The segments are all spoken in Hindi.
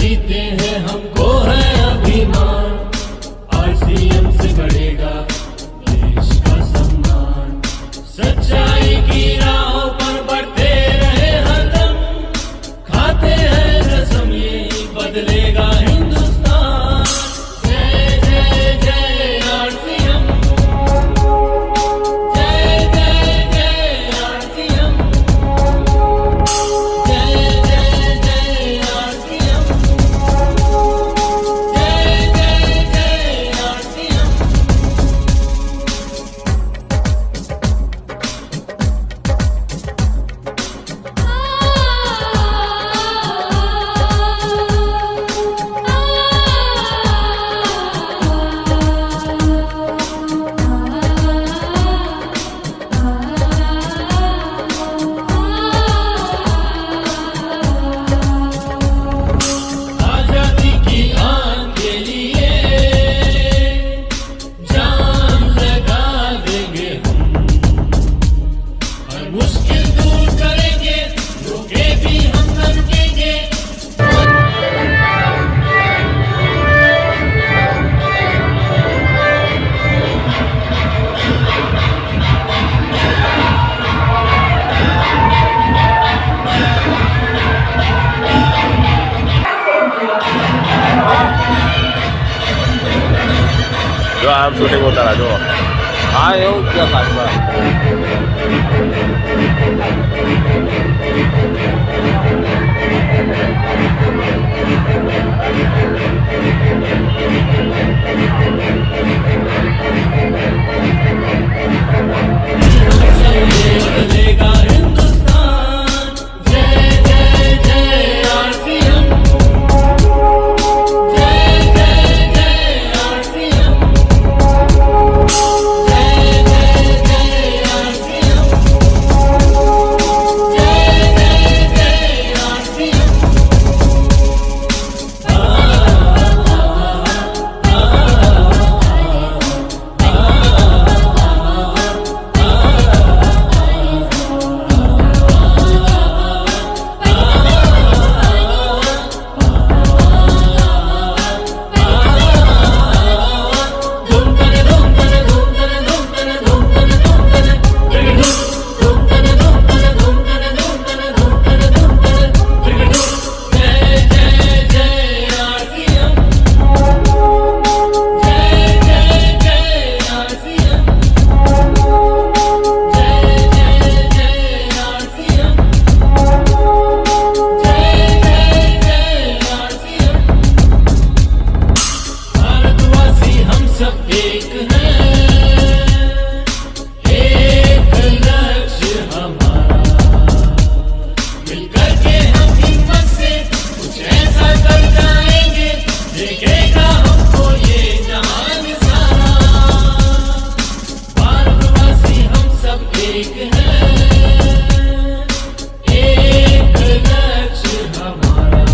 जीते हैं हमको है अभिमान, आरसीएम से बढ़ेगा देश का सम्मान। सच्चाई की राहों पर बढ़ते रहे हरदम, खाते हैं कसम ये बदलेगा हिंदुस्तान। जय जय जय आरसीएम, जय जय जय आरसीएम, जय जय जय आरसीएम, जय जय जय आरसीएम। आजादी की आन के लिए जान लगा देंगे हम, हर मुश्किल दूर करेंगे, रोके भी हम लड़केंगे। જો આમ શૂટિંગ ઉતારા જો હા એવું ક્યાં કાચમાં बदलेगा हिंदुस्तान। जय जय जय आरसीएम, जय जय जय आरसीएम, जय जय जय आरसीएम, जय जय जय आरसीएम। भारतवासी हम सब एक हैं, एक लक्ष्य हमारा, मिलकर के हम हिम्मत से कुछ ऐसा कर जाएंगे, देखेगा हमको ये जहान सारा। भारतवासी हम सब एक हैं, एक लक्ष्य हमारा,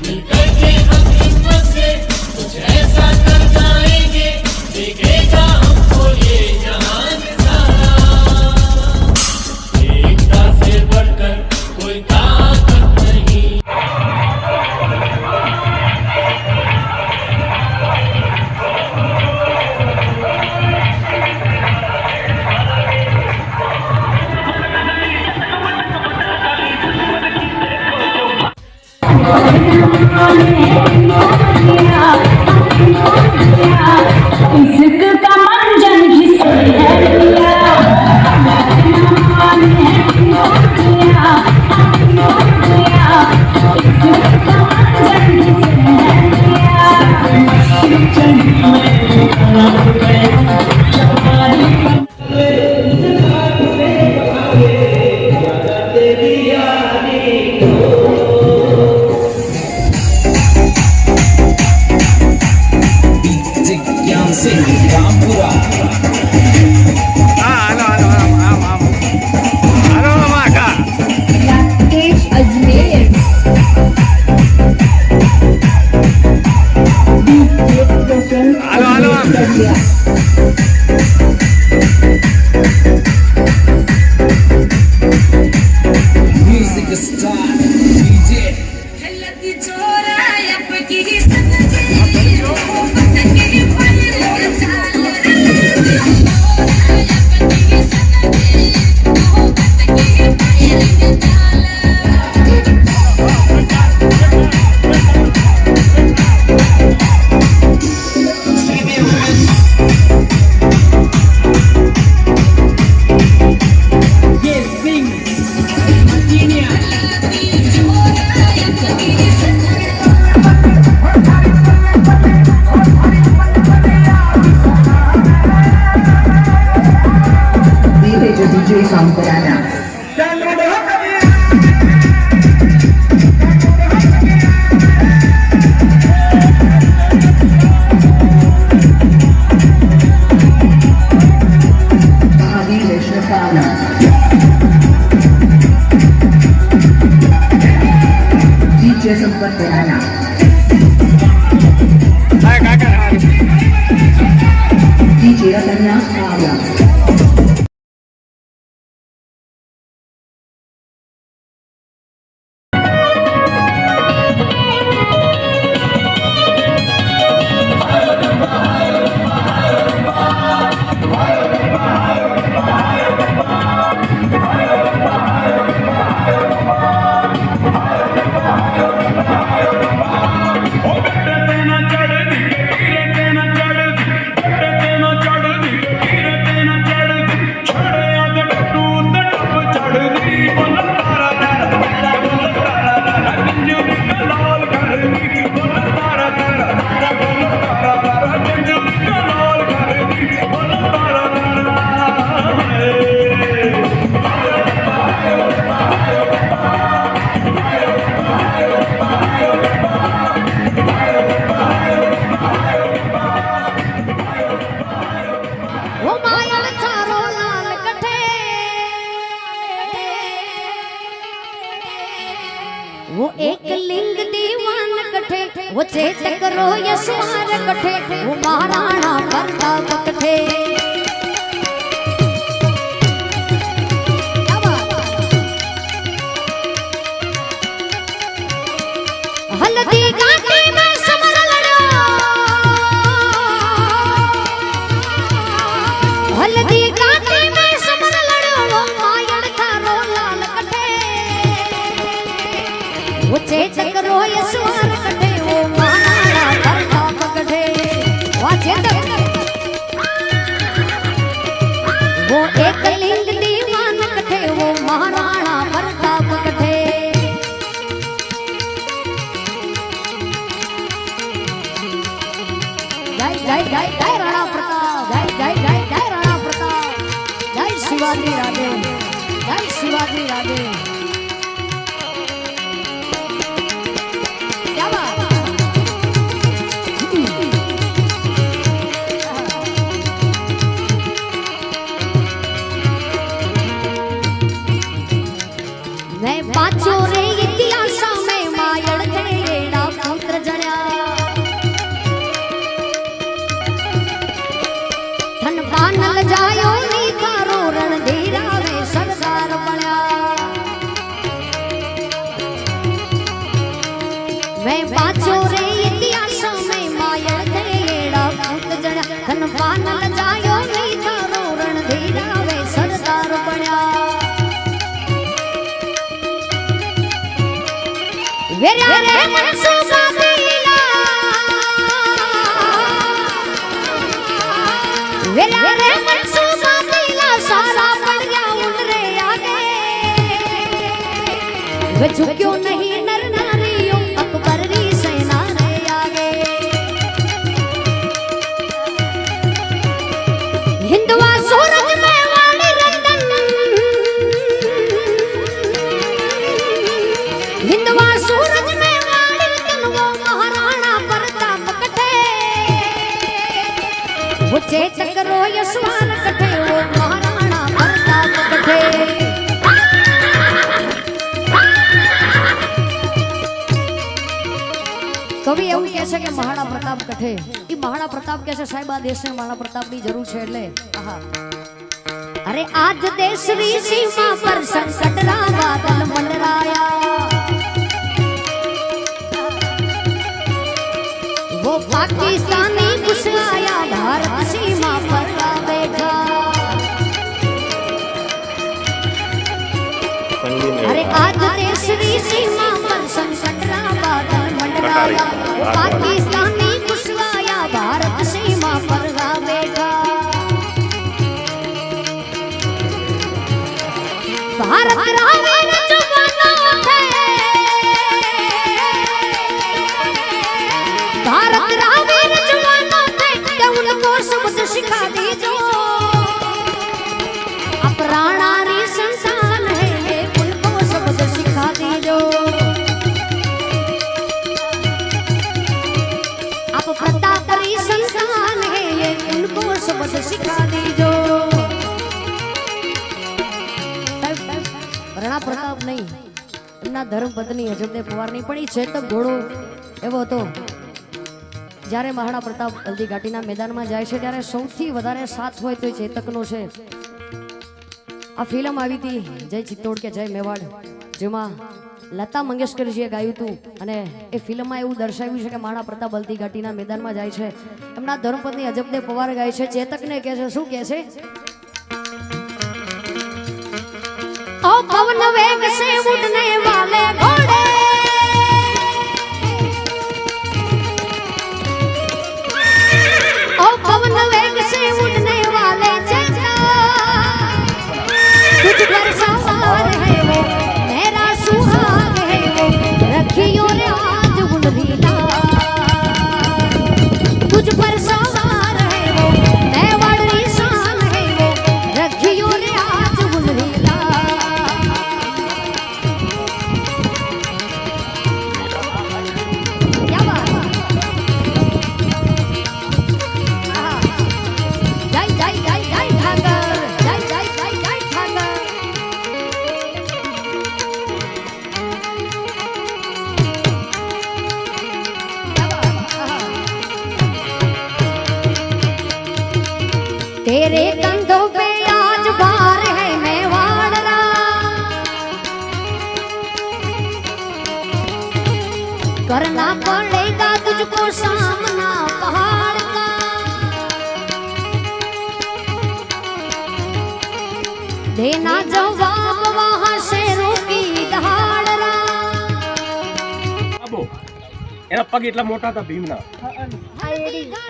मिलकर के हम हिम्मत से कुछ ऐसा कर जाएंगे, देखेगा हमको ये जहान सारा। एकता से बढ़कर कोई ताकत नहीं। इश्क का मंजन घिसे है पिया, इश्क का मंजन घिसे है पिया। राज्य संपर्क राणा DJ Ratana Kavya. वो एक लिंग दीवान कठे वो चेतक रो यशवार कठे वो महाराणा प्रताप कठे हल्दी घाटी में समर लड़ो हल्दी घाटी में समर लड़ो वो मायड़ थारो लाल कठे वो चेतक रो यशवार कठे वो महाराणा प्रताप कठे वो चेतक वो एक लिंग दीवान कठे वो महाराणा प्रताप कठे जय जय जय जय राणा प्रताप जय जय जय जय राणा प्रताप जय शिवाजी राजे जय शिवाजी राजे क्या बात मैं पांचों रे इतिहास में मायड़ तेरा पुत्र जन्या धन पानल जायो नी थारो रणधीरा वे सरदार बन्या मैं पांचों रे इतिहास में मायड़ तेरा पुत्र जन्या धन पानल जायो नी थारो रणधीरा वे सरदार बन्या वेरा रे मनसूबा दिला वेरा रे मनसूबा दिला सारा पड़ गया उन रे आगे वे झुक्यो नहीं नर नारियों अकबर री सेना रे आगे हिंदुआ सूरज में वाली रतन हिंदुआ सूरज में वाली रतन वो महाराणा प्रताप कठे वो चेतक रो यशवान कठे वो महाराणा प्रताप कठे कवि એવું કહે છે કે મહારાણા પ્રતાપ કઠે ઈ મહારાણા પ્રતાપ કહે છે સાહેબ આ દેશને મહારાણા પ્રતાપની જરૂર છે એટલે આહા અરે આજ દેશની સીમા પર સંકટના બાદલ મંડરાયા वो पाकिस्तानी घुसराया भारत सीमा पर आ बैठा अरे आज देशनी सीमा पर संकटना बादल मंडराया वो पाकिस्तानी घुसराया भारत सीमा पर आ बैठा भारत रावे न जुबाना थे भारत रावे न जुबाना थे के उनको सबक सिखा दीजो अपराणा री संतान है ये उनको सबक सिखा दीजो એમના ધર્મપત્ની અજબદેવ પવારની પણ એ ચેતક ઘોડો એવો હતો. જ્યારે મહારાણા પ્રતાપ હલ્દી ઘાટીના મેદાનમાં જાય છે ત્યારે સૌથી વધારે સાથ હોય તો એ ચેતકનો છે. આ ફિલ્મ આવી હતી જય ચિત્તોડ કે જય મેવાડ, જેમાં લતા મંગેશકરજીએ ગાયું હતું અને એ ફિલ્મમાં એવું દર્શાવ્યું છે કે મહારાણા પ્રતાપ હલ્દી ઘાટીના મેદાનમાં જાય છે. એમના ધર્મપત્ની અજબદેવ પવાર ગાય છે, ચેતકને કહે છે, શું કહે છે? ओ पवन वेग से उड़ने वाले घोड़े, ओ पवन वेग से उड़ने वाले चंदा, तुझ पर सवार है वो मेरा सुहाग है वो, रखियो रे आज गुलरीला, तुझ पर सवार है वो मेवाड़ी शान है वो, रखियो रे आज गुलरीला. तेरे कंधों पे आज भार है मेवाड़, करना पड़ेगा तुझको सामना पहाड़ का, देना जवाब वहां शेरों की दहाड़. એના પગ એટલા મોટા હતા ભીમના.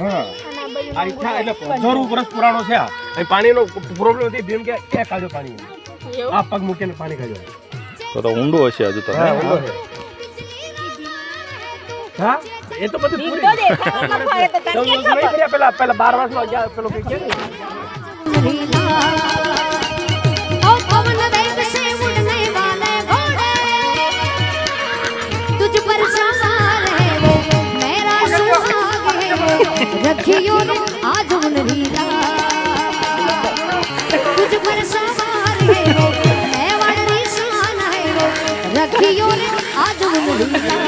હા આ ઈચ્છા એટલે 100 વર્ષ પુરાણો છે. આ પાણીનો પ્રોબ્લેમ હતી. ભીમ કે એ કાઢો પાણી, આ પગ મૂકીને પાણી કાઢ્યો. તો ઊંડો હશે હજુ તો. હા ઊંડો છે. હા એ તો બધું પૂરી પેલા 12 વર્ષનો ગયા પેલો કે ओ पवन वेग से उड़ने वाले घोड़े, तुझ पर सवार है वो मेरा सुहाग है वो, रखियो रे आज गुलरीला, तुझ पर सवार है वो मेवाड़ी शान है वो, रखियो रे आज गुलरीला.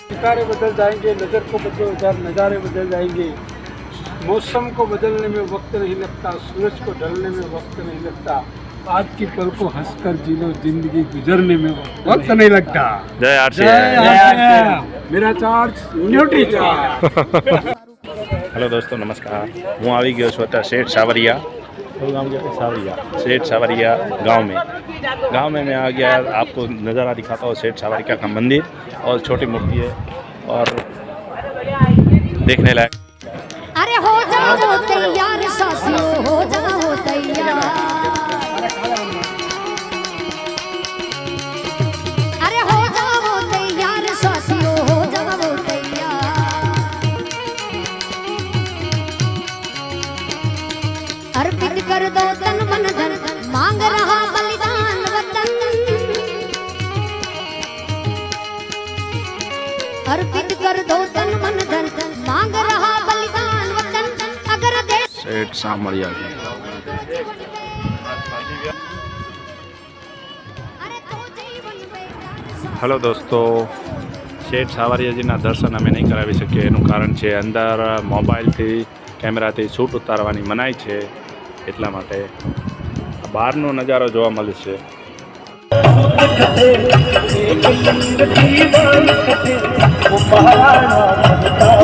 सितारे बदल जाएंगे, नज़र को बदलो इधर नज़ारे बदल जाएंगे, मौसम को बदलने में वक्त नहीं लगता, सूरज को ढलने में वक्त नहीं लगता, आज की पल को हंसकर जी लो, जिंदगी गुजरने में वक्त नहीं लगता. જય આરસી. मेरा चार्ज न्यूट्री चार्ज. हेलो दोस्तों नमस्कार. હું આવી ગયો છું અત્યારે શેઠ સાવરિયા. सेठ सावरिया गांव में मैं आ गया. आपको नज़ारा दिखाता हूँ सेठ सावरिया का मंदिर, और छोटी मूर्ति है और देखने लायक. अरे हो जाओ तैयार साथियों, हो जाओ तैयार, अरे हो जाओ तैयार साथियों, हो जाओ तैयार, अर्पित कर दो तन मन धन, मांग रहा बलिदान वतन, अर्पित कर दो तन मन धन, मांग रहा बलिदान वतन, अगर देश. सेठ सावरिया. हेलो दोस्तों, सेठ सावरियाजीના દર્શન અમે નહીં કરાવી શકીએ. એનું કારણ છે અંદર મોબાઈલથી કેમેરાથી શૂટ ઉતારવાની મનાઈ છે, એટલા માટે બહારનો નજારો જોવા મળે છે. वो महाराणा प्रताप